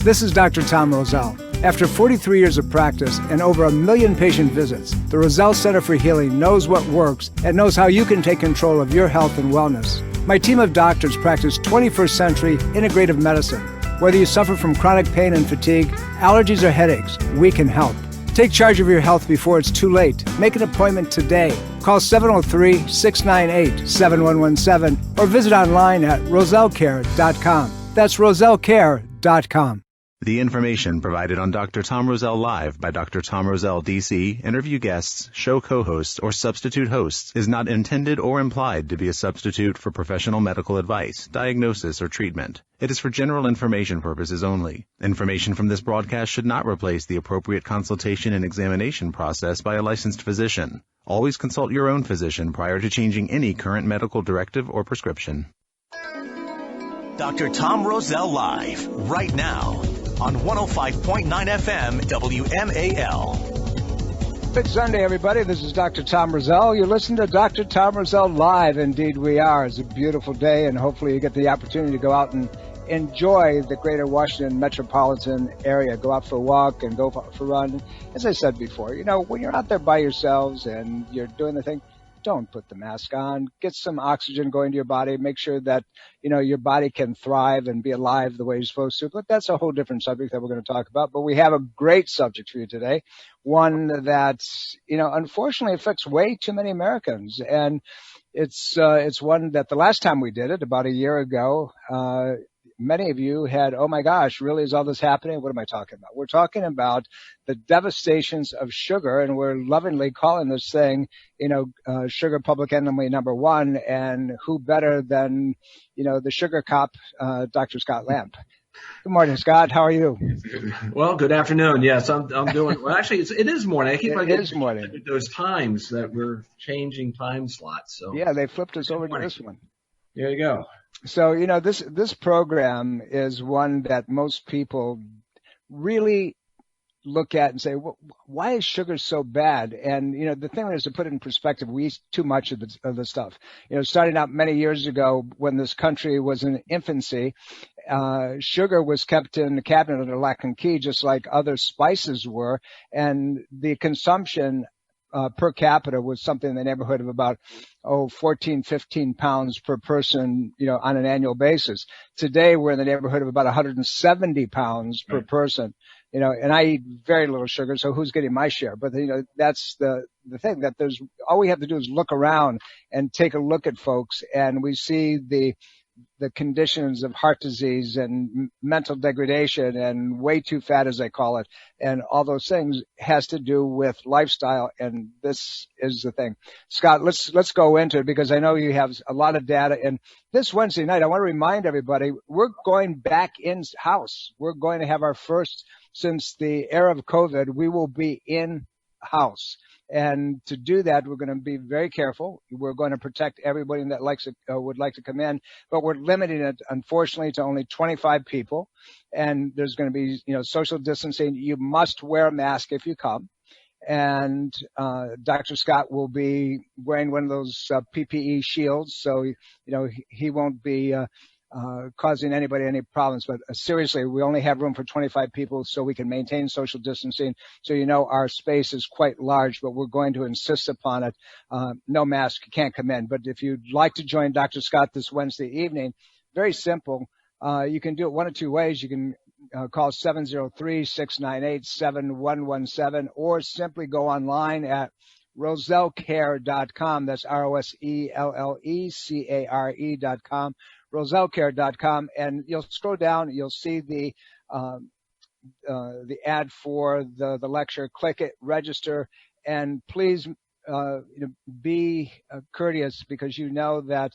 This is Dr. Tom Roselle. After 43 years of practice and over 1 million patient visits, the Roselle Center for Healing knows what works and knows how you can take control of your health and wellness. My team of doctors practice 21st century integrative medicine. Whether you suffer from chronic pain and fatigue, allergies or headaches, we can help. Take charge of your health before it's too late. Make an appointment today. Call 703-698-7117 or visit online at rosellecare.com. That's rosellecare.com. The information provided on Dr. Tom Roselle Live by Dr. Tom Roselle, D.C., interview guests, show co-hosts, or substitute hosts is not intended or implied to be a substitute for professional medical advice, diagnosis, or treatment. It is for general information purposes only. Information from this broadcast should not replace the appropriate consultation and examination process by a licensed physician. Always consult your own physician prior to changing any current medical directive or prescription. Dr. Tom Roselle Live, right now, on 105.9 FM WMAL. Good Sunday, everybody. This is Dr. Tom Roselle. You listen to Dr. Tom Roselle Live. Indeed, we are. It's a beautiful day, and hopefully you get the opportunity to go out and enjoy the greater Washington metropolitan area. Go out for a walk and go for a run. As I said before, when you're out there by yourselves and you're doing the thing, don't put the mask on. Get some oxygen going to your body. Make sure that, your body can thrive and be alive the way you're supposed to. But that's a whole different subject that we're going to talk about. But we have a great subject for you today, one that, unfortunately affects way too many Americans. And it's one that the last time we did it, about a year ago, many of you had, oh my gosh, really is all this happening? What am I talking about? We're talking about the devastations of sugar, and we're lovingly calling this thing, sugar public enemy number one, and who better than, the sugar cop, Dr. Scott Lamp. Good morning, Scott. How are you? Well, good afternoon. Yes, I'm doing well. Actually, it is morning. I keep on getting morning. Those times that we're changing time slots. So yeah, they flipped us over to this one. There you go. So, this program is one that most people really look at and say, well, why is sugar so bad? And, the thing is, to put it in perspective, we eat too much of the stuff. Starting out many years ago when this country was in infancy, sugar was kept in the cabinet under lock and key, just like other spices were. And the consumption per capita was something in the neighborhood of about 14, 15 pounds per person, on an annual basis. Today we're in the neighborhood of about 170 pounds per person, and I eat very little sugar, so who's getting my share? But that's the thing, that all we have to do is look around and take a look at folks, and we see the conditions of heart disease and mental degradation and way too fat, as I call it, and all those things has to do with lifestyle. And this is the thing. Scott, let's go into it, because I know you have a lot of data. And this Wednesday night, I want to remind everybody, we're going back in-house. We're going to have our first since the era of COVID. We will be in-house. And to do that, we're going to be very careful. We're going to protect everybody that would like to come in, but we're limiting it, unfortunately, to only 25 people. And there's going to be, social distancing. You must wear a mask if you come. And Dr. Scott will be wearing one of those PPE shields, so he won't be causing anybody any problems. But seriously, we only have room for 25 people so we can maintain social distancing. So our space is quite large, but we're going to insist upon it. No mask, you can't come in. But if you'd like to join Dr. Scott this Wednesday evening, very simple. You can do it one of two ways. You can call 703-698-7117, or simply go online at rosellecare.com. That's ROSELLECARE.com. rosellecare.com, and you'll scroll down, you'll see the ad for the lecture. Click it, register, and please be courteous, because that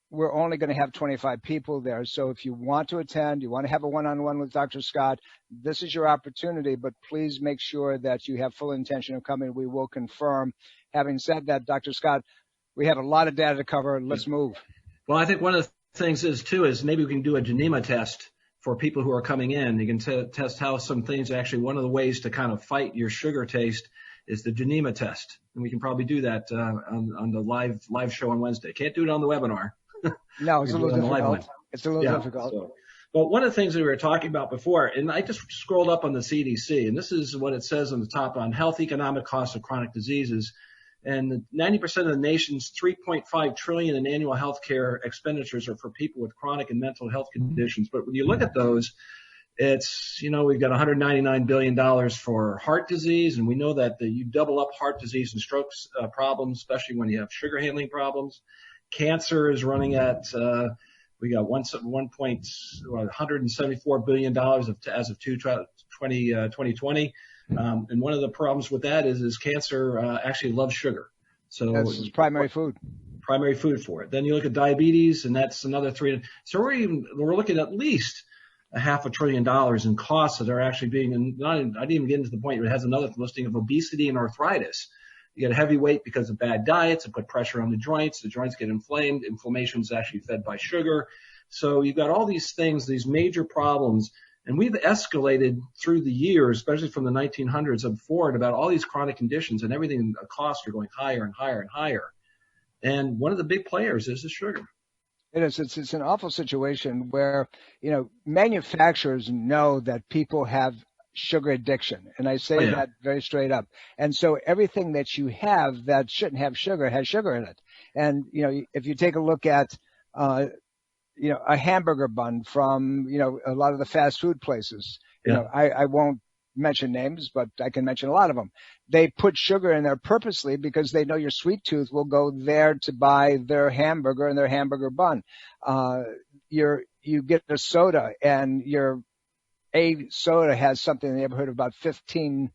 we're only going to have 25 people there. So if you want to attend, you want to have a one-on-one with Dr. Scott, this is your opportunity, but please make sure that you have full intention of coming. We will confirm. Having said that, Dr. Scott, we have a lot of data to cover. Let's move. Well, I think one of the things is maybe we can do a genema test for people who are coming in. You can test how some things actually, one of the ways to kind of fight your sugar taste is the genema test. And we can probably do that on the live show on Wednesday. Can't do it on the webinar. No, it's a little difficult. It's a little difficult. Well, one of the things that we were talking about before, and I just scrolled up on the CDC, and this is what it says on the top on health economic costs of chronic diseases. And 90% of the nation's $3.5 trillion in annual health care expenditures are for people with chronic and mental health conditions. But when you look at those, it's, we've got $199 billion for heart disease, and we know that you double up heart disease and stroke problems, especially when you have sugar handling problems. Cancer is running at we got $174 billion as of 2020. And one of the problems with that is cancer actually loves sugar. So that's primary food. Primary food for it. Then you look at diabetes, and that's another $3. So we're looking at least $500 billion in costs that are actually being, and I didn't even get into the point, it has another listing of obesity and arthritis. You get heavy weight because of bad diets. It put pressure on the joints get inflamed. Inflammation is actually fed by sugar. So you've got all these things, these major problems, and we've escalated through the years, especially from the 1900s and forward, about all these chronic conditions, and everything, the costs are going higher and higher and higher. And one of the big players is the sugar. It is. It's an awful situation where, manufacturers know that people have sugar addiction. And I say that very straight up. And so everything that you have that shouldn't have sugar has sugar in it. And, if you take a look at, a hamburger bun from, a lot of the fast food places, I won't mention names, but I can mention a lot of them. They put sugar in there purposely because they know your sweet tooth will go there to buy their hamburger and their hamburger bun. You get a soda, and a soda has something in the neighborhood of about 15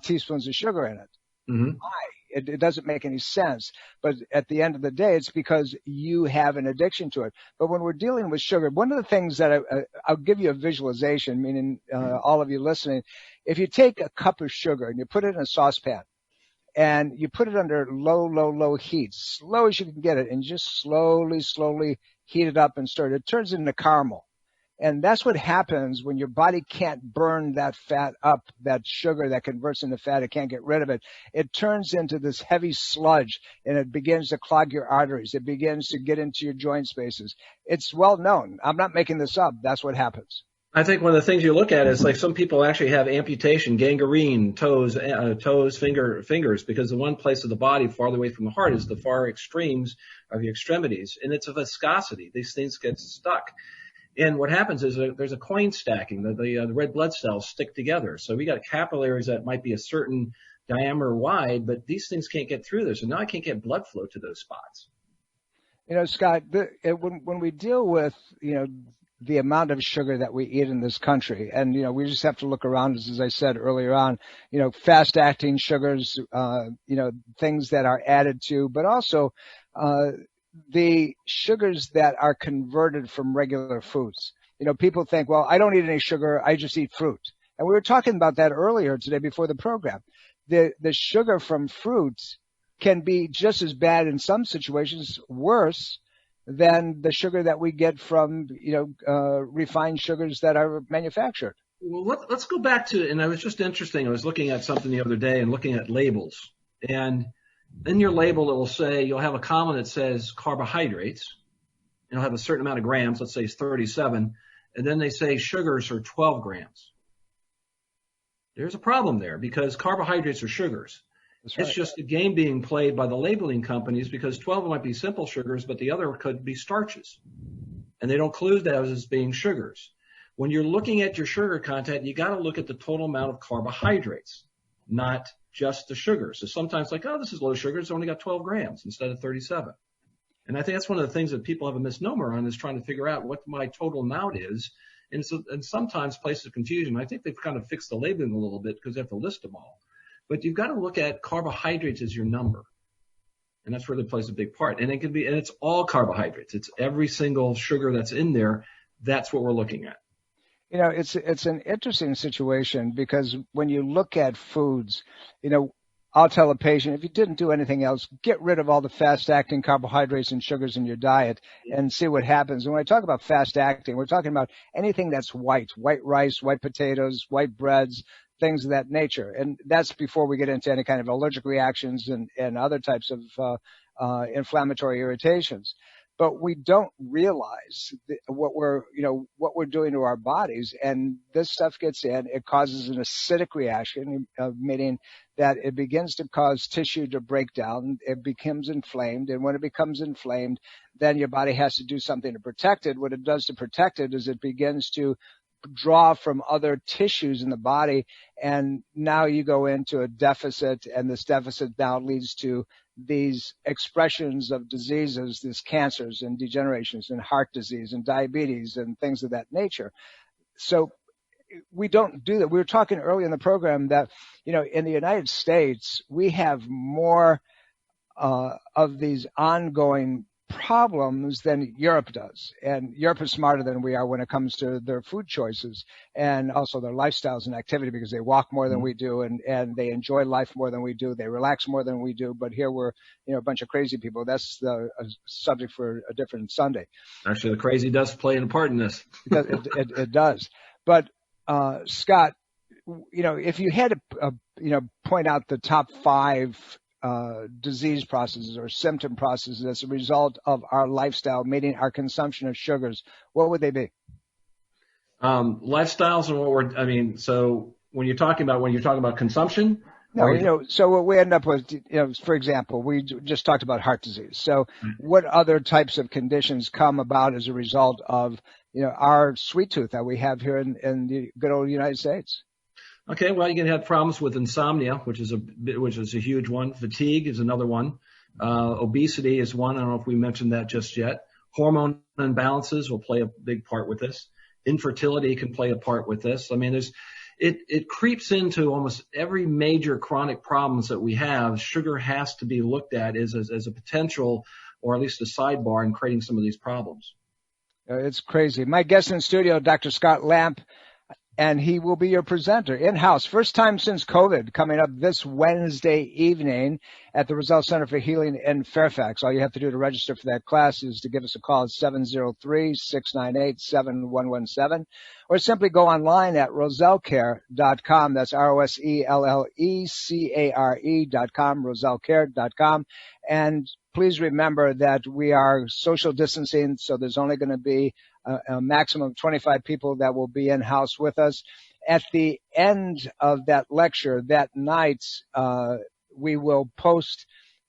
teaspoons of sugar in it. Mm-hmm. Why? It doesn't make any sense. But at the end of the day, it's because you have an addiction to it. But when we're dealing with sugar, one of the things that I'll give you a visualization, meaning all of you listening, if you take a cup of sugar and you put it in a saucepan and you put it under low heat, slow as you can get it, and just slowly heat it up and stir it, it turns into caramel. And that's what happens when your body can't burn that fat up, that sugar that converts into fat. It can't get rid of it. It turns into this heavy sludge, and it begins to clog your arteries. It begins to get into your joint spaces. It's well known. I'm not making this up. That's what happens. I think one of the things you look at is like some people actually have amputation, gangrene, toes, fingers, because the one place of the body farther away from the heart is the far extremes of the extremities. And it's a viscosity. These things get stuck. And what happens is there's a coin stacking. The red blood cells stick together. So we got capillaries that might be a certain diameter wide, but these things can't get through there. So now I can't get blood flow to those spots. Scott, when we deal with, the amount of sugar that we eat in this country, and, we just have to look around, as I said earlier on, fast-acting sugars, things that are added to, but also the sugars that are converted from regular foods. People think, well, I don't eat any sugar, I just eat fruit. And we were talking about that earlier today before the program. The sugar from fruits can be just as bad, in some situations worse than the sugar that we get from, refined sugars that are manufactured. Well, let's go back to, and I was just interesting, I was looking at something the other day and looking at labels. And in your label, it will say, you'll have a column that says carbohydrates. You'll have a certain amount of grams, let's say it's 37, and then they say sugars are 12 grams. There's a problem there because carbohydrates are sugars. That's right. It's just a game being played by the labeling companies because 12 might be simple sugars, but the other could be starches. And they don't include those as being sugars. When you're looking at your sugar content, you got to look at the total amount of carbohydrates, not just the sugar. So sometimes like, oh, this is low sugar. It's only got 12 grams instead of 37. And I think that's one of the things that people have a misnomer on is trying to figure out what my total amount is. And sometimes places of confusion. I think they've kind of fixed the labeling a little bit because they have to list them all. But you've got to look at carbohydrates as your number. And that's where it plays a big part. And it's all carbohydrates. It's every single sugar that's in there. That's what we're looking at. It's an interesting situation because when you look at foods, I'll tell a patient, if you didn't do anything else, get rid of all the fast-acting carbohydrates and sugars in your diet and see what happens. And when I talk about fast-acting, we're talking about anything that's white rice, white potatoes, white breads, things of that nature. And that's before we get into any kind of allergic reactions and other types of inflammatory irritations. but we don't realize what we're doing to our bodies. And this stuff gets in, it causes an acidic reaction, meaning that it begins to cause tissue to break down. It becomes inflamed. And when it becomes inflamed, then your body has to do something to protect it. What it does to protect it is it begins to draw from other tissues in the body. And now you go into a deficit, and this deficit now leads to these expressions of diseases, these cancers and degenerations and heart disease and diabetes and things of that nature. So we don't do that. We were talking earlier in the program that, in the United States, we have more of these ongoing problems than Europe does. And Europe is smarter than we are when it comes to their food choices and also their lifestyles and activity, because they walk more than we do, and they enjoy life more than we do. They relax more than we do. But here we're, a bunch of crazy people. That's a subject for a different Sunday. Actually, the crazy does play a part in this. It does. But Scott, if you had to, point out the top 5 disease processes or symptom processes as a result of our lifestyle, meaning our consumption of sugars, what would they be? Lifestyles and so when you're talking about consumption? No, so what we end up with, for example, we just talked about heart disease. So what other types of conditions come about as a result of, our sweet tooth that we have here in the good old United States? Okay, well, you can have problems with insomnia, which is a huge one. Fatigue is another one. Obesity is one. I don't know if we mentioned that just yet. Hormone imbalances will play a big part with this. Infertility can play a part with this. I mean, it creeps into almost every major chronic problems that we have. Sugar has to be looked at as a potential, or at least a sidebar in creating some of these problems. It's crazy. My guest in studio, Dr. Scott Lamp, and he will be your presenter in-house. First time since COVID, coming up this Wednesday evening at the Roselle Center for Healing in Fairfax. All you have to do to register for that class is to give us a call at 703-698-7117, or simply go online at rosellecare.com. That's ROSELLECARE.com, rosellecare.com. And please remember that we are social distancing, so there's only going to be a maximum of 25 people that will be in-house with us. At the end of that lecture that night, we will post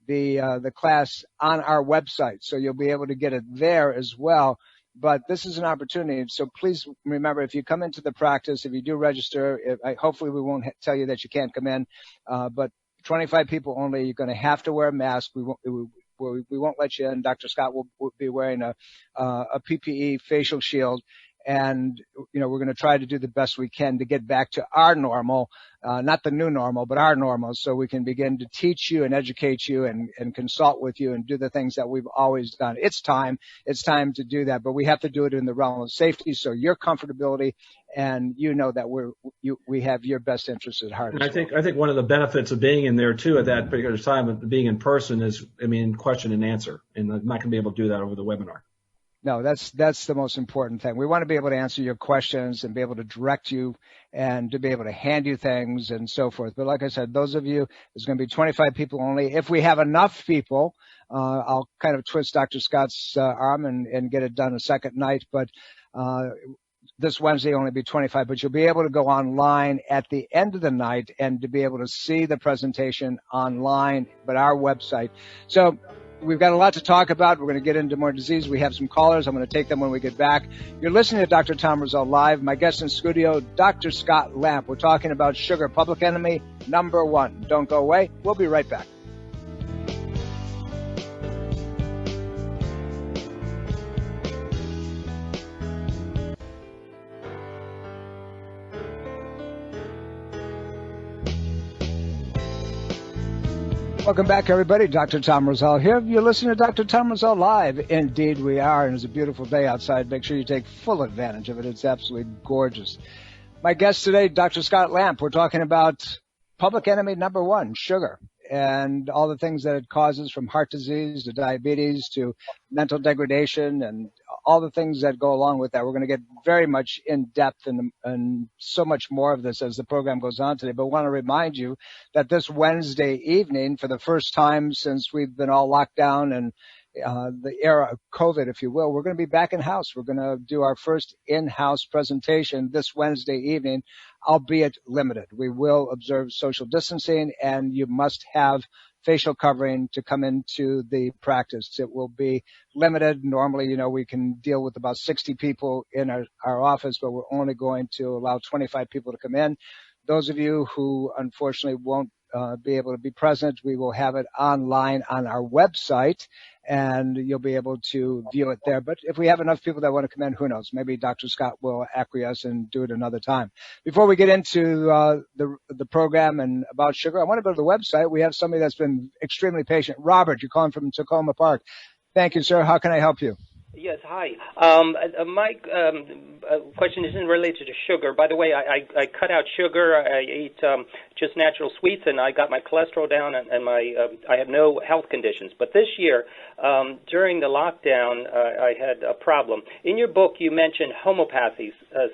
the class on our website, so you'll be able to get it there as well. But this is an opportunity, so please remember, if you come into the practice, if you do register, hopefully we won't tell you that you can't come in, but 25 people only. You're going to have to wear a mask. We won't let you in. Dr. Scott will be wearing a PPE facial shield. And, we're going to try to do the best we can to get back to our normal, not the new normal, but our normal, so we can begin to teach you and educate you and consult with you and do the things that we've always done. It's time to do that, but we have to do it in the realm of safety, so your comfortability, and that we have your best interests at heart. And I think one of the benefits of being in there too at that particular time, of being in person, is, question and answer, and I'm not going to be able to do that over the webinar. No, that's the most important thing. We want to be able to answer your questions and be able to direct you and to be able to hand you things and so forth. But like I said, those of you, there's going to be 25 people only. If we have enough people, I'll kind of twist Dr. Scott's arm and get it done a second night. But this Wednesday only be 25, but you'll be able to go online at the end of the night and to be able to see the presentation online, but our website. So we've got a lot to talk about. We're going to get into more disease. We have some callers. I'm going to take them when we get back. You're listening to Dr. Tom Roselle Live. My guest in studio, Dr. Scott Lamp. We're talking about sugar, public enemy number 1. Don't go away. We'll be right back. Welcome back, everybody. Dr. Tom Roselle here. You're listening to Dr. Tom Roselle Live. Indeed, we are, and it's a beautiful day outside. Make sure you take full advantage of it. It's absolutely gorgeous. My guest today, Dr. Scott Lamp. We're talking about public enemy number 1, sugar, and all the things that it causes, from heart disease to diabetes to mental degradation and all the things that go along with that. We're going to get very much in depth and so much more of this as the program goes on today. But I want to remind you that this Wednesday evening, for the first time since we've been all locked down and the era of COVID, if you will, we're going to be back in-house. We're going to do our first in-house presentation this Wednesday evening, albeit limited. We will observe social distancing, and you must have facial covering to come into the practice. It will be limited. Normally, we can deal with about 60 people in our office, but we're only going to allow 25 people to come in. Those of you who unfortunately won't be able to be present, we will have it online on our website, and you'll be able to view it there. But if we have enough people that want to come in, who knows? Maybe Dr. Scott will acquiesce and do it another time. Before we get into the program and about sugar, I want to go to the website. We have somebody that's been extremely patient. Robert, you're calling from Tacoma Park. Thank you, sir. How can I help you? Yes, hi. My question isn't related to sugar. By the way, I cut out sugar. I ate just natural sweets, and I got my cholesterol down, and I have no health conditions. But this year, during the lockdown, I had a problem. In your book, you mentioned homeopathy,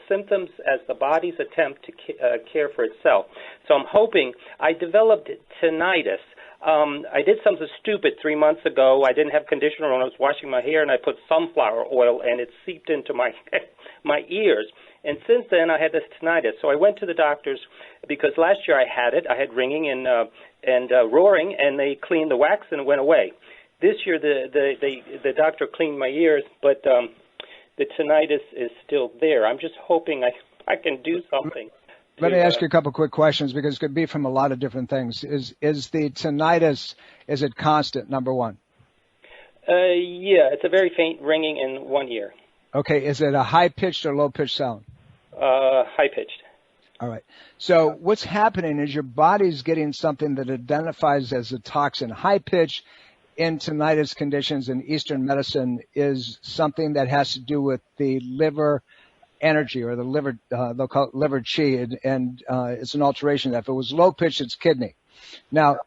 symptoms as the body's attempt to care for itself. So I'm hoping I developed tinnitus. I did something stupid 3 months ago. I didn't have conditioner when I was washing my hair, and I put sunflower oil, and it seeped into my ears. And since then, I had this tinnitus. So I went to the doctors because last year I had it. I had ringing and roaring, and they cleaned the wax, and it went away. This year, the doctor cleaned my ears, but the tinnitus is still there. I'm just hoping I can do something. Let me ask you a couple quick questions, because it could be from a lot of different things. Is the tinnitus, is it constant, number one? Yeah, it's a very faint ringing in one ear. Okay, is it a high-pitched or low-pitched sound? High-pitched. All right. So what's happening is your body's getting something that identifies as a toxin. High-pitch in tinnitus conditions in Eastern medicine is something that has to do with the liver energy, or the liver, they'll call it liver chi, and it's an alteration of that. If it was low pitch, it's kidney. Now,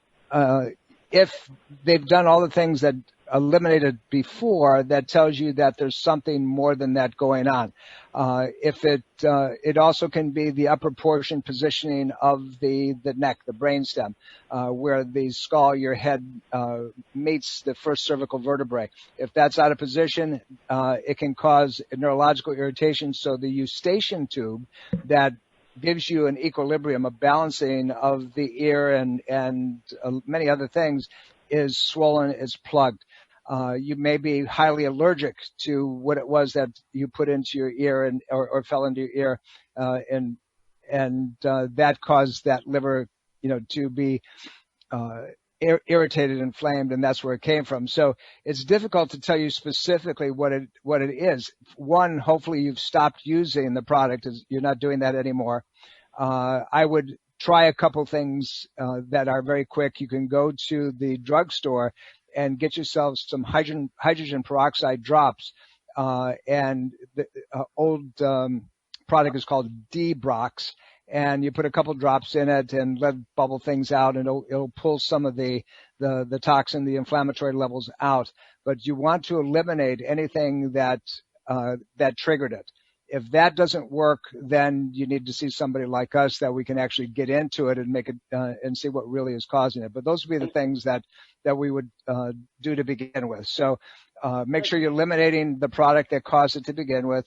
if they've done all the things that eliminated before, that tells you that there's something more than that going on. If it also can be the upper portion positioning of the neck, the brainstem, where the skull, your head, meets the first cervical vertebrae. If that's out of position, it can cause neurological irritation. So the eustachian tube that gives you an equilibrium, a balancing of the ear and many other things, is swollen, is plugged. You may be highly allergic to what it was that you put into your ear or fell into your ear, and that caused that liver, to be irritated, inflamed, and that's where it came from. So it's difficult to tell you specifically what it is. One, hopefully you've stopped using the product, as you're not doing that anymore. I would try a couple things that are very quick. You can go to the drugstore and get yourself some hydrogen peroxide drops. And the old product is called D-Brox. And you put a couple drops in it and let it bubble things out, and it'll pull some of the toxin, the inflammatory levels out. But you want to eliminate anything that triggered it. If that doesn't work, then you need to see somebody like us that we can actually get into it and make it and see what really is causing it. But those would be the things that we would do to begin with. So make sure you're eliminating the product that caused it to begin with.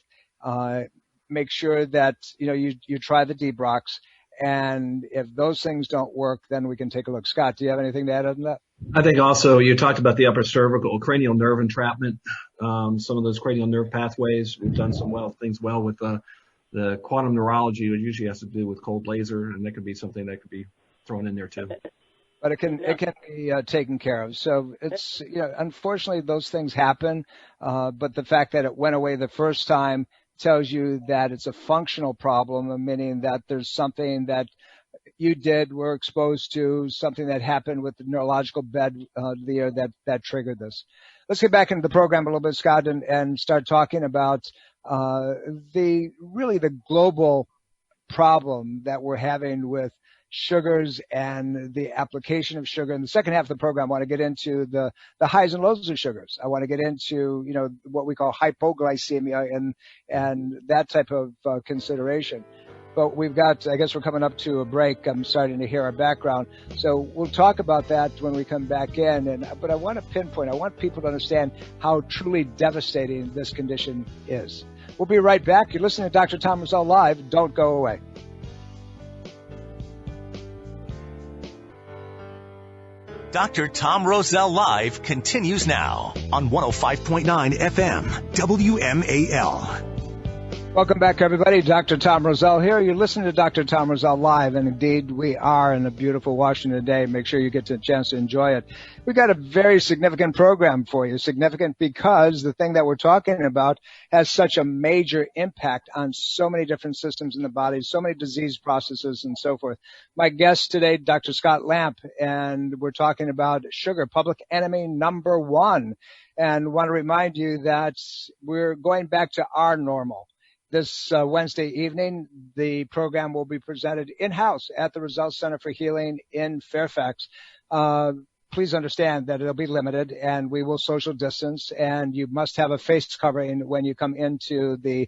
Make sure that you try the D-Brox, and if those things don't work, then we can take a look. Scott, do you have anything to add on that? I think also you talked about the upper cervical, cranial nerve entrapment, some of those cranial nerve pathways. We've done some things well with the quantum neurology. It usually has to do with cold laser, and that could be something that could be thrown in there too. But it can be taken care of. So it's unfortunately those things happen, but the fact that it went away the first time tells you that it's a functional problem, meaning that there's something that you were exposed to, something that happened with the neurological bed there that triggered this. Let's get back into the program a little bit, Scott, and start talking about the global problem that we're having with sugars and the application of sugar. In the second half of the program, I want to get into the highs and lows of sugars. I want to get into, what we call hypoglycemia and that type of consideration. but we've got, I guess we're coming up to a break. I'm starting to hear our background. So we'll talk about that when we come back in. But I want to pinpoint, I want people to understand how truly devastating this condition is. We'll be right back. You're listening to Dr. Tom Roselle Live. Don't go away. Dr. Tom Roselle Live continues now on 105.9 FM, WMAL. Welcome back, everybody. Dr. Tom Roselle here. You're listening to Dr. Tom Roselle Live, and indeed we are in a beautiful Washington day. Make sure you get a chance to enjoy it. We've got a very significant program for you. Significant because the thing that we're talking about has such a major impact on so many different systems in the body, so many disease processes and so forth. My guest today, Dr. Scott Lamp, and we're talking about sugar, public enemy number one. And want to remind you that we're going back to our normal. This Wednesday evening, the program will be presented in-house at the Roselle Center for Healing in Fairfax. Please understand that it'll be limited, and we will social distance, and you must have a face covering when you come into the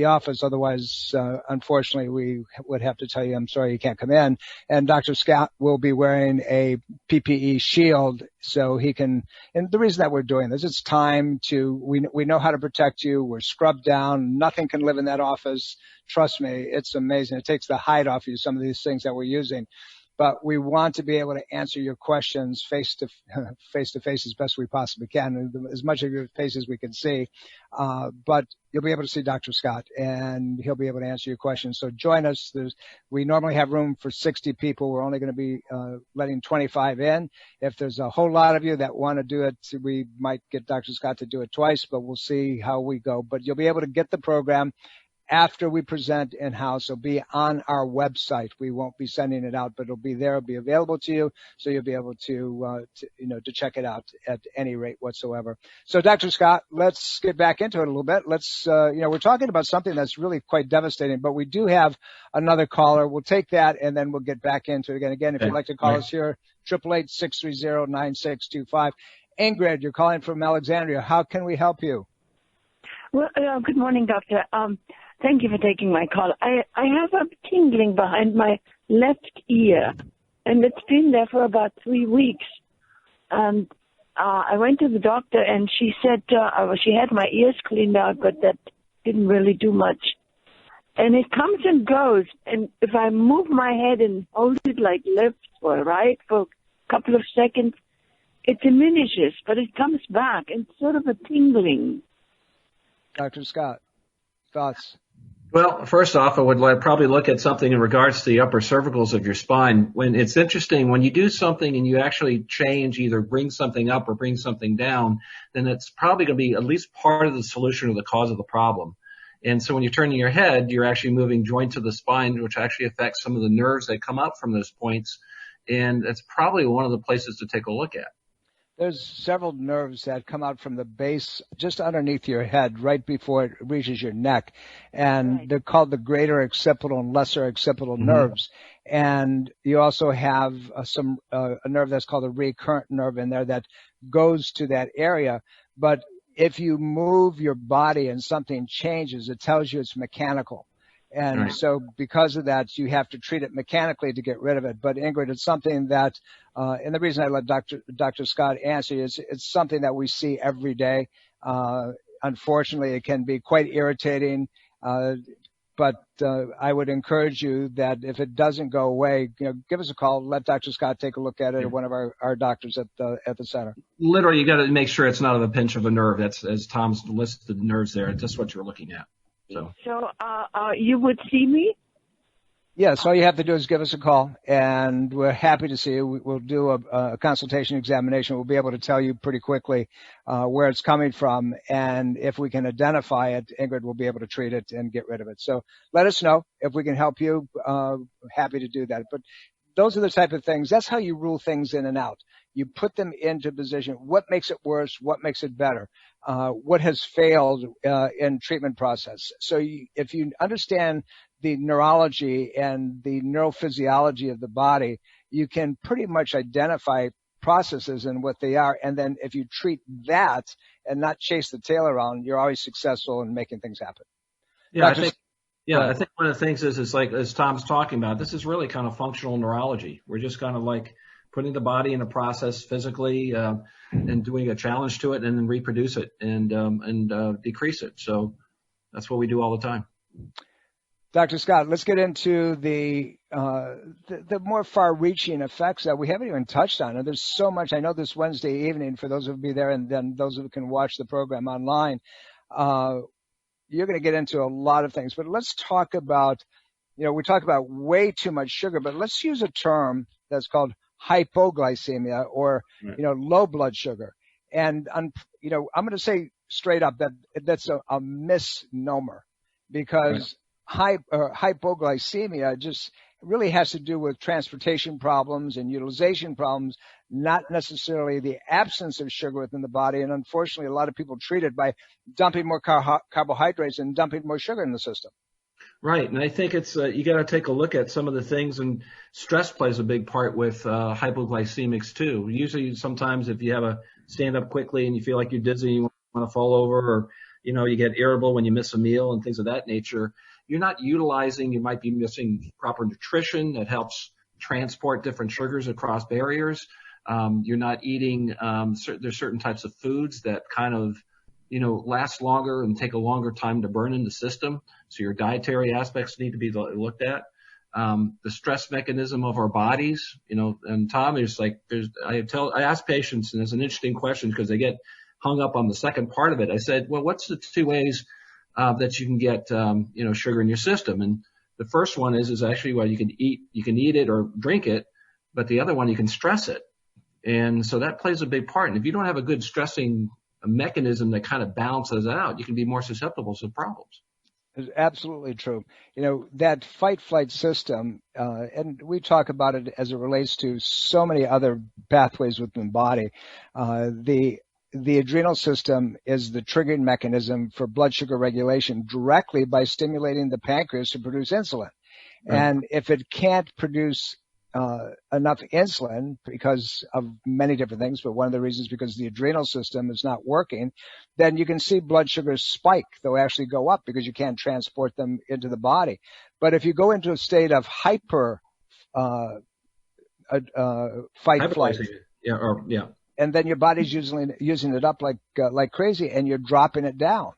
office. Otherwise, unfortunately, we would have to tell you, I'm sorry, you can't come in. And Dr. Scott will be wearing a PPE shield so he can, and the reason that we're doing this, it's time to, we know how to protect you. We're scrubbed down. Nothing can live in that office. Trust me, it's amazing. It takes the hide off you, some of these things that we're using. But we want to be able to answer your questions face to face as best we possibly can, as much of your face as we can see. But you'll be able to see Dr. Scott, and he'll be able to answer your questions. So join us. We normally have room for 60 people. We're only going to be letting 25 in. If there's a whole lot of you that want to do it, we might get Dr. Scott to do it twice, but we'll see how we go. But you'll be able to get the program after we present in-house. It'll be on our website. We won't be sending it out, but it'll be there. It'll be available to you, so you'll be able to check it out at any rate whatsoever. So, Dr. Scott, let's get back into it a little bit. We're talking about something that's really quite devastating, but we do have another caller. We'll take that, and then we'll get back into it again. Again, if you'd like to call us here, 888-630-9625. Ingrid, you're calling from Alexandria. How can we help you? Well, good morning, doctor. Thank you for taking my call. I have a tingling behind my left ear, and it's been there for about 3 weeks. And I went to the doctor, and she said she had my ears cleaned out, but that didn't really do much. And it comes and goes, and if I move my head and hold it like left or right for a couple of seconds, it diminishes, but it comes back. It's sort of a tingling. Dr. Scott, thoughts? Well, first off, I would probably look at something in regards to the upper cervicals of your spine. When it's interesting, when you do something and you actually change, either bring something up or bring something down, then it's probably going to be at least part of the solution or the cause of the problem. And so when you're turning your head, you're actually moving joint to the spine, which actually affects some of the nerves that come up from those points. And it's probably one of the places to take a look at. There's several nerves that come out from the base just underneath your head right before it reaches your neck. And they're called the greater occipital and lesser occipital nerves. And you also have a nerve that's called a recurrent nerve in there that goes to that area. But if you move your body and something changes, it tells you it's mechanical. And so because of that, you have to treat it mechanically to get rid of it. But Ingrid, it's something that, and the reason I let Dr. Scott answer you is it's something that we see every day. Unfortunately, it can be quite irritating. But I would encourage you that if it doesn't go away, give us a call. Let Dr. Scott take a look at it, or one of our doctors at the center. Literally, you got to make sure it's not a pinch of a nerve. That's, as Tom's listed the nerves there. That's what you're looking at. So you would see me? Yes, all you have to do is give us a call, and we're happy to see you. We'll do a consultation examination. We'll be able to tell you pretty quickly where it's coming from, and if we can identify it, Ingrid will be able to treat it and get rid of it. So let us know if we can help you. Happy to do that. But those are the type of things. That's how you rule things in and out. You put them into position. What makes it worse? What makes it better? What has failed in treatment process? So if you understand the neurology and the neurophysiology of the body, you can pretty much identify processes and what they are. And then if you treat that and not chase the tail around, you're always successful in making things happen. Yeah, I think Yeah, I think one of the things is like, as Tom's talking about, this is really kind of functional neurology. We're just kind of like putting the body in a process physically, and doing a challenge to it and then reproduce it and decrease it. So that's what we do all the time. Dr. Scott, let's get into the more far-reaching effects that we haven't even touched on. And there's so much. I know this Wednesday evening, for those who will be there and then those who can watch the program online, you're going to get into a lot of things. But let's talk about, we talk about way too much sugar, but let's use a term that's called hypoglycemia or, low blood sugar. And, I'm going to say straight up that that's a misnomer, because hypoglycemia just really has to do with transportation problems and utilization problems, not necessarily the absence of sugar within the body. And unfortunately, a lot of people treat it by dumping more carbohydrates and dumping more sugar in the system. Right. And I think it's, you got to take a look at some of the things, and stress plays a big part with hypoglycemics too. Usually, sometimes if you have a stand up quickly and you feel like you're dizzy, you want to fall over, or, you get irritable when you miss a meal and things of that nature, you're not utilizing, you might be missing proper nutrition that helps transport different sugars across barriers. You're not eating, there's certain types of foods that kind of, last longer and take a longer time to burn in the system. So your dietary aspects need to be looked at. The stress mechanism of our bodies, and Tom is like, I ask patients, and it's an interesting question because they get hung up on the second part of it. I said, well, what's the two ways that you can get, sugar in your system? And the first one is actually, well, you can eat it or drink it, but the other one, you can stress it. And so that plays a big part. And if you don't have a good stressing mechanism that kind of balances out, you can be more susceptible to problems. It's absolutely true. That fight-flight system, and we talk about it as it relates to so many other pathways within the body. The adrenal system is the triggering mechanism for blood sugar regulation directly by stimulating the pancreas to produce insulin. Right. And if it can't produce enough insulin because of many different things, but one of the reasons because the adrenal system is not working, then you can see blood sugars spike. They'll actually go up because you can't transport them into the body. But if you go into a state of fight flight, and then your body's using it up like crazy, and you're dropping it down.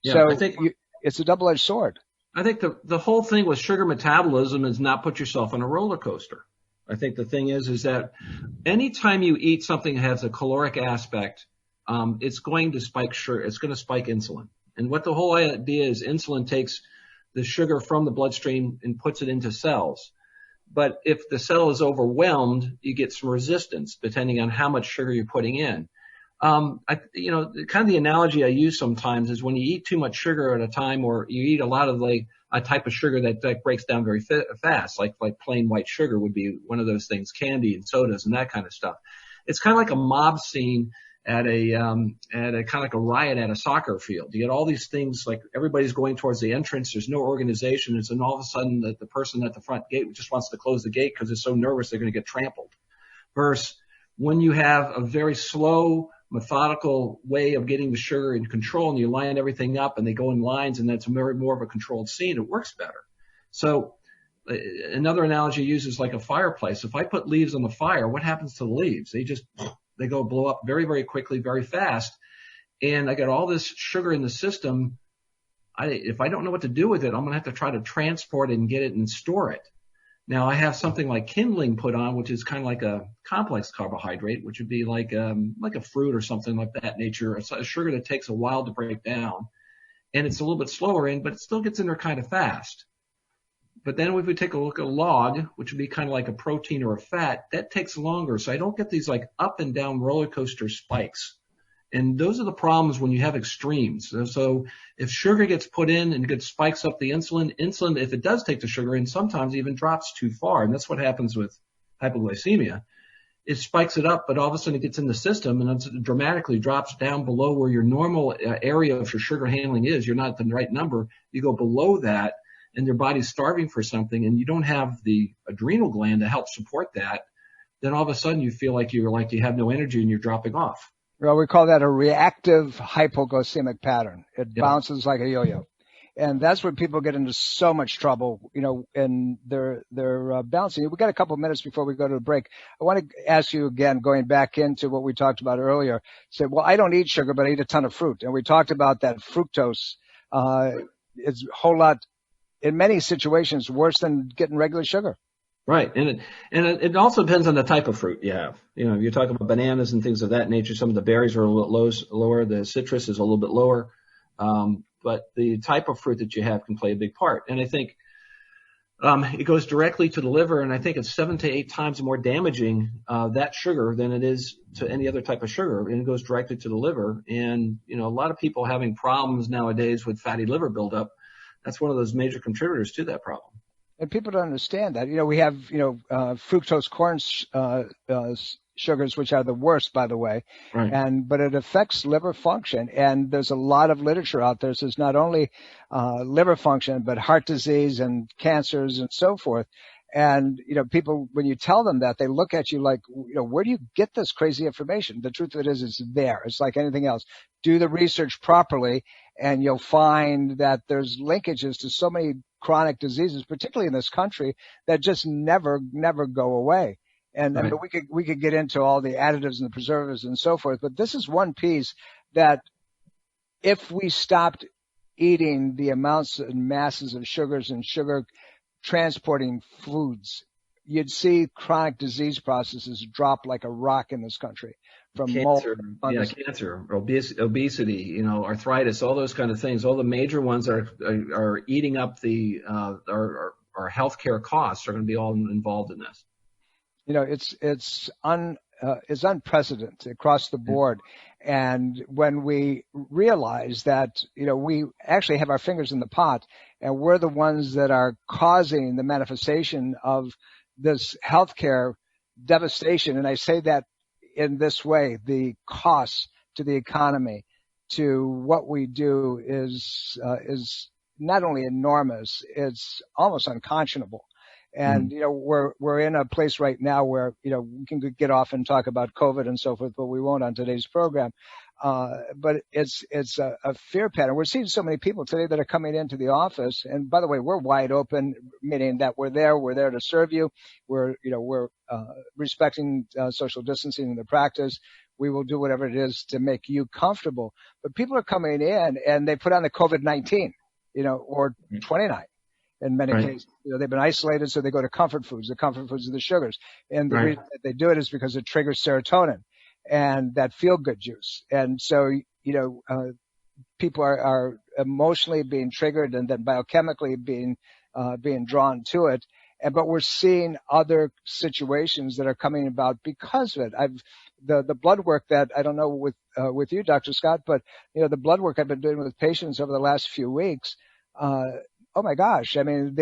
Yeah, so I think it's a double-edged sword. I think the whole thing with sugar metabolism is not put yourself on a roller coaster. I think the thing is that anytime you eat something that has a caloric aspect, it's going to spike sugar. It's going to spike insulin. And what the whole idea is, insulin takes the sugar from the bloodstream and puts it into cells. But if the cell is overwhelmed, you get some resistance depending on how much sugar you're putting in. Kind of the analogy I use sometimes is when you eat too much sugar at a time, or you eat a lot of like a type of sugar that breaks down very fast, like plain white sugar would be one of those things, candy and sodas and that kind of stuff. It's kind of like a mob scene at a kind of like a riot at a soccer field. You get all these things, like everybody's going towards the entrance. There's no organization. And then all of a sudden the person at the front gate just wants to close the gate because they're so nervous they're going to get trampled. Versus when you have a very slow, methodical way of getting the sugar in control, and you line everything up and they go in lines, and that's more of a controlled scene, it works better. So another analogy uses like a fireplace. If I put leaves on the fire, what happens to the leaves? They go blow up very, very quickly, very fast. And I got all this sugar in the system. If I don't know what to do with it, I'm going to have to try to transport it and get it and store it. Now I have something like kindling put on, which is kind of like a complex carbohydrate, which would be like a fruit or something like that nature. It's a sugar that takes a while to break down, and it's a little bit slower in, but it still gets in there kind of fast. But then if we take a look at a log, which would be kind of like a protein or a fat, that takes longer. So I don't get these like up and down roller coaster spikes. And those are the problems when you have extremes. So if sugar gets put in and gets spikes up the insulin, if it does take the sugar in, sometimes even drops too far. And that's what happens with hypoglycemia. It spikes it up, but all of a sudden it gets in the system and it dramatically drops down below where your normal area of your sugar handling is. You're not at the right number. You go below that, and your body's starving for something, and you don't have the adrenal gland to help support that. Then all of a sudden you feel like you have no energy and you're dropping off. Well, we call that a reactive hypoglycemic pattern. It bounces like a yo-yo. And that's when people get into so much trouble, in their balancing. We've got a couple of minutes before we go to the break. I want to ask you again, going back into what we talked about earlier. Say, well, I don't eat sugar, but I eat a ton of fruit. And we talked about that fructose. It's a whole lot, in many situations, worse than getting regular sugar. Right. And it also depends on the type of fruit you have. You're talking about bananas and things of that nature. Some of the berries are a little bit lower. The citrus is a little bit lower. But the type of fruit that you have can play a big part. And I think it goes directly to the liver, and I think it's 7 to 8 times more damaging, that sugar, than it is to any other type of sugar. And it goes directly to the liver. And, a lot of people having problems nowadays with fatty liver buildup, that's one of those major contributors to that problem. And people don't understand that. We have, fructose corn sugars, which are the worst, by the way. Right. But it affects liver function. And there's a lot of literature out there. So it's not only liver function, but heart disease and cancers and so forth. And, people, when you tell them that, they look at you like, where do you get this crazy information? The truth of it is, it's there. It's like anything else. Do the research properly, and you'll find that there's linkages to so many chronic diseases, particularly in this country, that just never go away. And right. I mean, we could get into all the additives and the preservatives and so forth, but this is one piece that if we stopped eating the amounts and masses of sugars and sugar transporting foods, you'd see chronic disease processes drop like a rock in this country. From cancer, obesity, arthritis, all those kind of things. All the major ones are eating up our healthcare costs are going to be all involved in this. It's unprecedented across the board. And when we realize that, we actually have our fingers in the pot, and we're the ones that are causing the manifestation of this healthcare devastation. And I say that in this way: the cost to the economy, to what we do is not only enormous, it's almost unconscionable. And, we're in a place right now where, we can get off and talk about COVID and so forth, but we won't on today's program. But it's a fear pattern. We're seeing so many people today that are coming into the office. And by the way, we're wide open, meaning that we're there to serve you. We're respecting social distancing in the practice. We will do whatever it is to make you comfortable. But people are coming in and they put on the COVID-19, or 29. In many cases, they've been isolated, so they go to comfort foods. The comfort foods are the sugars. And the reason that they do it is because it triggers serotonin and that feel-good juice. And so, people are emotionally being triggered and then biochemically being drawn to it. But we're seeing other situations that are coming about because of it. The blood work that, I don't know with you, Dr. Scott, but, the blood work I've been doing with patients over the last few weeks, oh my gosh. I mean,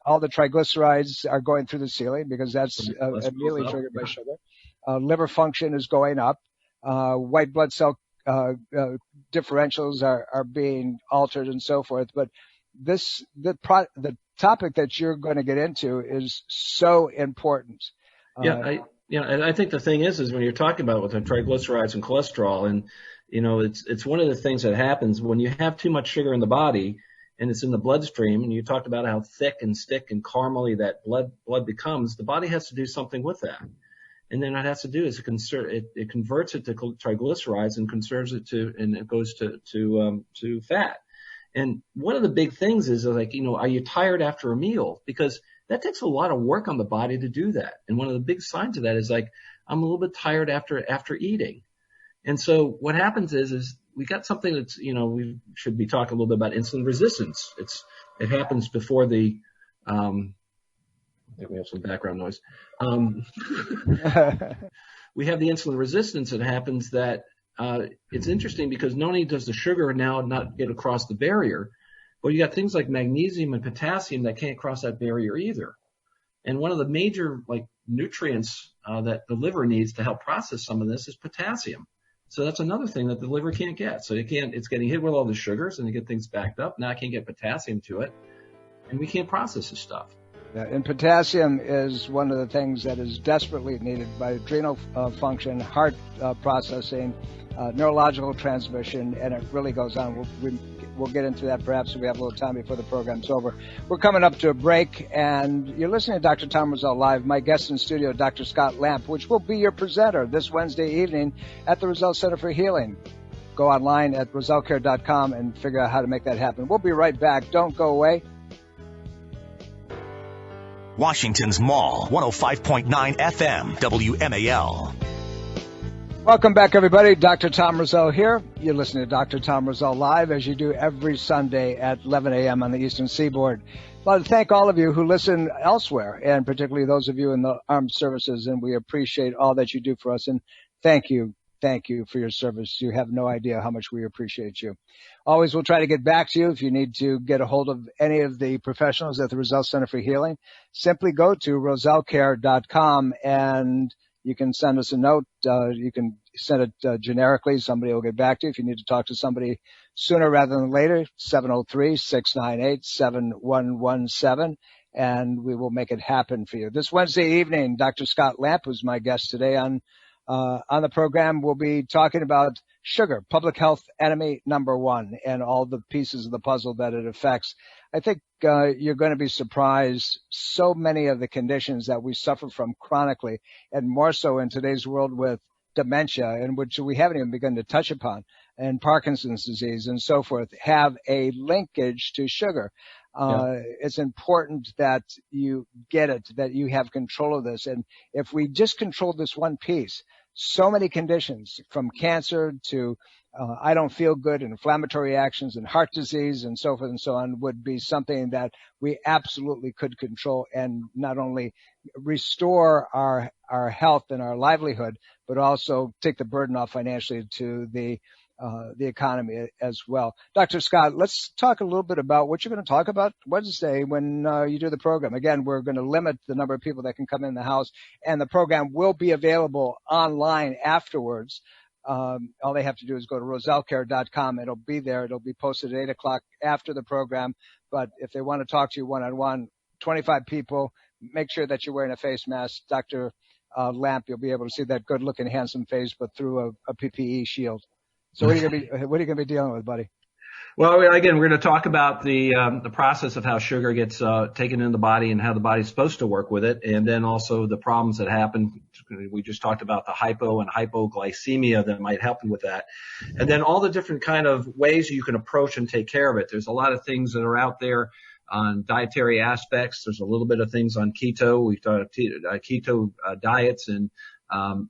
all the triglycerides are going through the ceiling because that's immediately triggered by sugar. Liver function is going up. White blood cell differentials are being altered and so forth. But the topic that you're going to get into is so important. And I think the thing is when you're talking about with the triglycerides and cholesterol, and it's one of the things that happens when you have too much sugar in the body. And it's in the bloodstream, and you talked about how thick and stick and caramely that blood becomes. The body has to do something with that, and then what it has to do is it converts it to triglycerides and conserves it and it goes to fat. And one of the big things is like, are you tired after a meal? Because that takes a lot of work on the body to do that. And one of the big signs of that is like, I'm a little bit tired after eating. And so what happens is we got something that's, we should be talking a little bit about insulin resistance. It happens before I think we have some background noise. We have the insulin resistance that happens that, it's interesting because not only does the sugar now not get across the barrier, but you got things like magnesium and potassium that can't cross that barrier either. And one of the major nutrients, that the liver needs to help process some of this is potassium. So that's another thing that the liver can't get. So it's getting hit with all the sugars and they get things backed up. Now I can't get potassium to it and we can't process this stuff. And potassium is one of the things that is desperately needed by adrenal function, heart processing, neurological transmission, and it really goes on. We'll get into that perhaps if we have a little time before the program's over. We're coming up to a break, and you're listening to Dr. Tom Roselle Live. My guest in studio, Dr. Scott Lamp, which will be your presenter this Wednesday evening at the Roselle Center for Healing. Go online at rosellecare.com and figure out how to make that happen. We'll be right back. Don't go away. Washington's Mall, 105.9 FM, WMAL. Welcome back, everybody. Dr. Tom Roselle here. You're listening to Dr. Tom Roselle Live, as you do every Sunday at 11 a.m. on the Eastern Seaboard. I'd like to thank all of you who listen elsewhere, and particularly those of you in the armed services, and we appreciate all that you do for us. And thank you for your service. You have no idea how much we appreciate you. Always, we'll try to get back to you if you need to get a hold of any of the professionals at the Roselle Center for Healing. Simply go to rosellecare.com and you can send us a note. You can send it generically. Somebody will get back to you. If you need to talk to somebody sooner rather than later, 703-698-7117, and we will make it happen for you. This Wednesday evening, Dr. Scott Lamp, who's my guest today on the program, we'll be talking about sugar, public health enemy number one, and all the pieces of the puzzle that it affects. I think you're going to be surprised. So many of the conditions that we suffer from chronically, and more so in today's world with dementia, and which we haven't even begun to touch upon, and Parkinson's disease and so forth, have a linkage to sugar. It's important that you get it, that you have control of this. And if we just control this one piece, so many conditions from cancer to I don't feel good, and inflammatory reactions and heart disease and so forth and so on would be something that we absolutely could control and not only restore our health and our livelihood, but also take the burden off financially to the economy as well. Dr. Scott, let's talk a little bit about what you're going to talk about Wednesday when you do the program. Again, we're going to limit the number of people that can come in the house, and the program will be available online afterwards. All they have to do is go to rosellecare.com. It'll be there. It'll be posted at 8 o'clock after the program. But if they want to talk to you one-on-one, 25 people, make sure that you're wearing a face mask. Dr. Lamp, you'll be able to see that good-looking, handsome face, but through a PPE shield. So what are you going to be dealing with, buddy? Well, again, we're going to talk about the process of how sugar gets taken in the body and how the body's supposed to work with it, and then also the problems that happen. We just talked about the hypo and hypoglycemia that might happen with that, and then all the different kind of ways you can approach and take care of it. There's a lot of things that are out there on dietary aspects. There's a little bit of things on keto. We've done keto diets and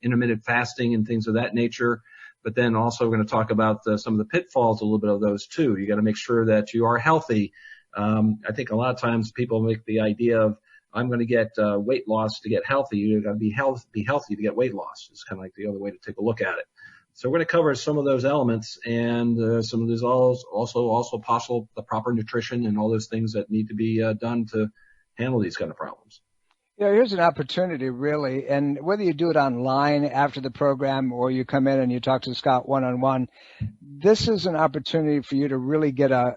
intermittent fasting and things of that nature. But then also we're going to talk about some of the pitfalls, a little bit of those too. You got to make sure that you are healthy. I think a lot of times people make the idea of, I'm going to get weight loss to get healthy. You got to be healthy to get weight loss. It's kind of like the other way to take a look at it. So we're going to cover some of those elements, and some of these also possible the proper nutrition and all those things that need to be done to handle these kind of problems. Yeah, here's an opportunity, really, and whether you do it online after the program or you come in and you talk to Scott one-on-one, this is an opportunity for you to really get an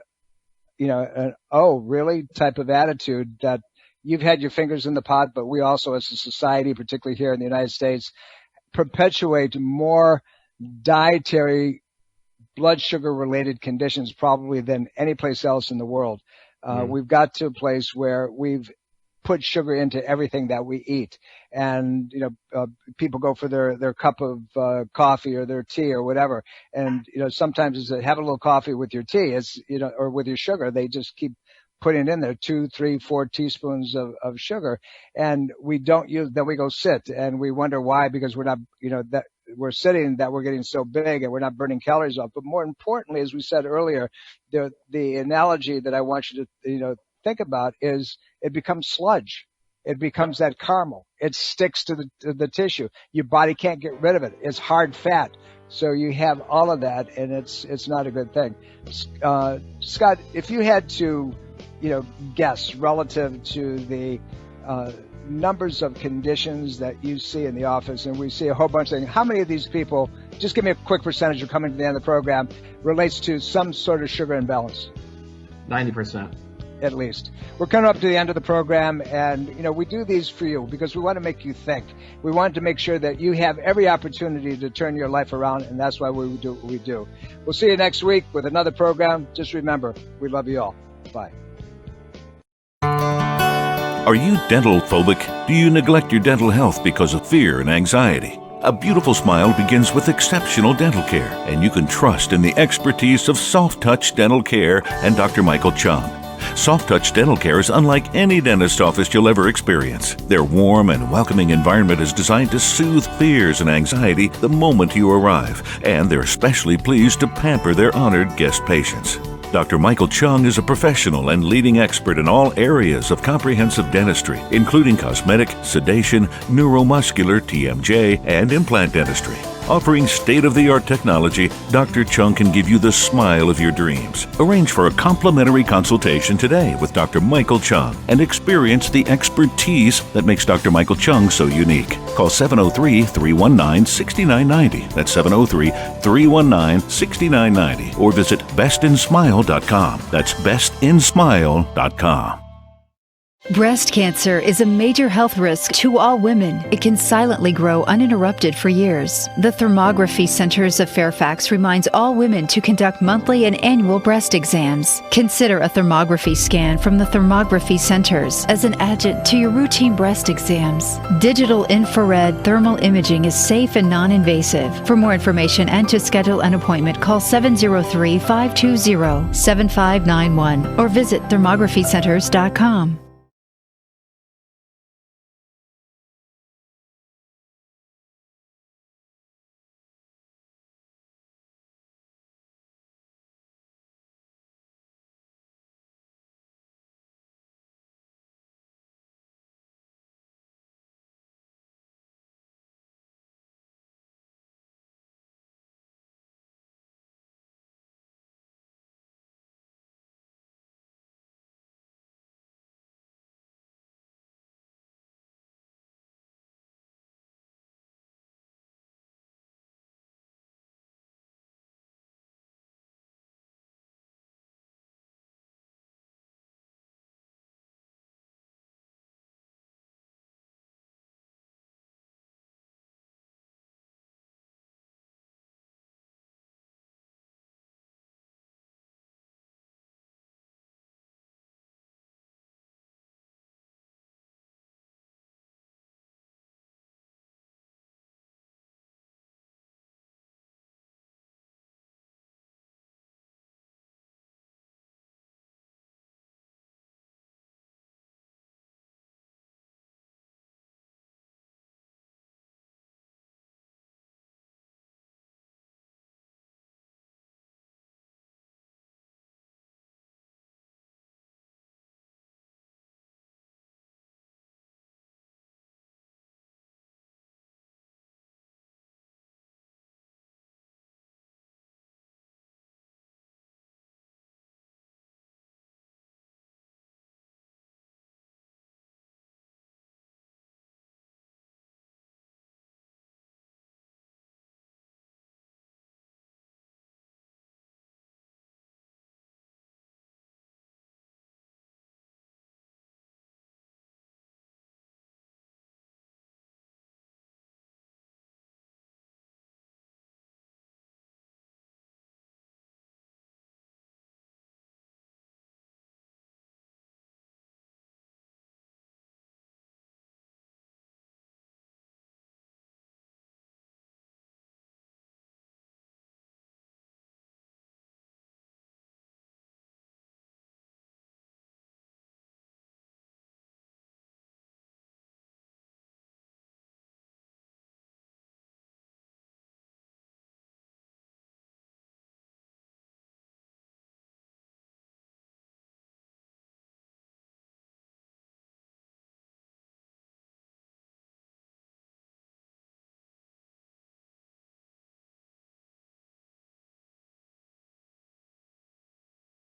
oh, really type of attitude that you've had your fingers in the pot, but we also as a society, particularly here in the United States, perpetuate more dietary blood sugar-related conditions probably than any place else in the world. We've got to a place where we've put sugar into everything that we eat. And, people go for their cup of coffee or their tea or whatever. And, sometimes it's have a little coffee with your tea, or with your sugar. They just keep putting in there 2, 3, 4 teaspoons of sugar. And we don't use, then we go sit and we wonder why, because we're not, that we're sitting, that we're getting so big and we're not burning calories off. But more importantly, as we said earlier, the analogy that I want you to, think about is it becomes sludge. It becomes that caramel. It sticks to the tissue. Your body can't get rid of it. It's hard fat. So you have all of that, and it's not a good thing. Scott, if you had to, guess relative to the numbers of conditions that you see in the office, and we see a whole bunch of things, how many of these people, just give me a quick percentage of coming to the end of the program, relates to some sort of sugar imbalance? 90%. at least. We're coming up to the end of the program, and we do these for you because we want to make you think. We want to make sure that you have every opportunity to turn your life around, and that's why we do what we do. We'll see you next week with another program. Just remember, we love you all. Bye. Are you dental phobic? Do you neglect your dental health because of fear and anxiety? A beautiful smile begins with exceptional dental care, and you can trust in the expertise of Soft Touch Dental Care and Dr. Michael Chung. Soft Touch Dental Care is unlike any dentist office you'll ever experience. Their warm and welcoming environment is designed to soothe fears and anxiety the moment you arrive, and they're especially pleased to pamper their honored guest patients. Dr. Michael Chung is a professional and leading expert in all areas of comprehensive dentistry, including cosmetic, sedation, neuromuscular, TMJ, and implant dentistry. Offering state-of-the-art technology, Dr. Chung can give you the smile of your dreams. Arrange for a complimentary consultation today with Dr. Michael Chung and experience the expertise that makes Dr. Michael Chung so unique. Call 703-319-6990. That's 703-319-6990. Or visit bestinsmile.com. That's bestinsmile.com. Breast cancer is a major health risk to all women. It can silently grow uninterrupted for years. The Thermography Centers of Fairfax reminds all women to conduct monthly and annual breast exams. Consider a thermography scan from the Thermography Centers as an adjunct to your routine breast exams. Digital infrared thermal imaging is safe and non-invasive. For more information and to schedule an appointment, call 703-520-7591 or visit thermographycenters.com.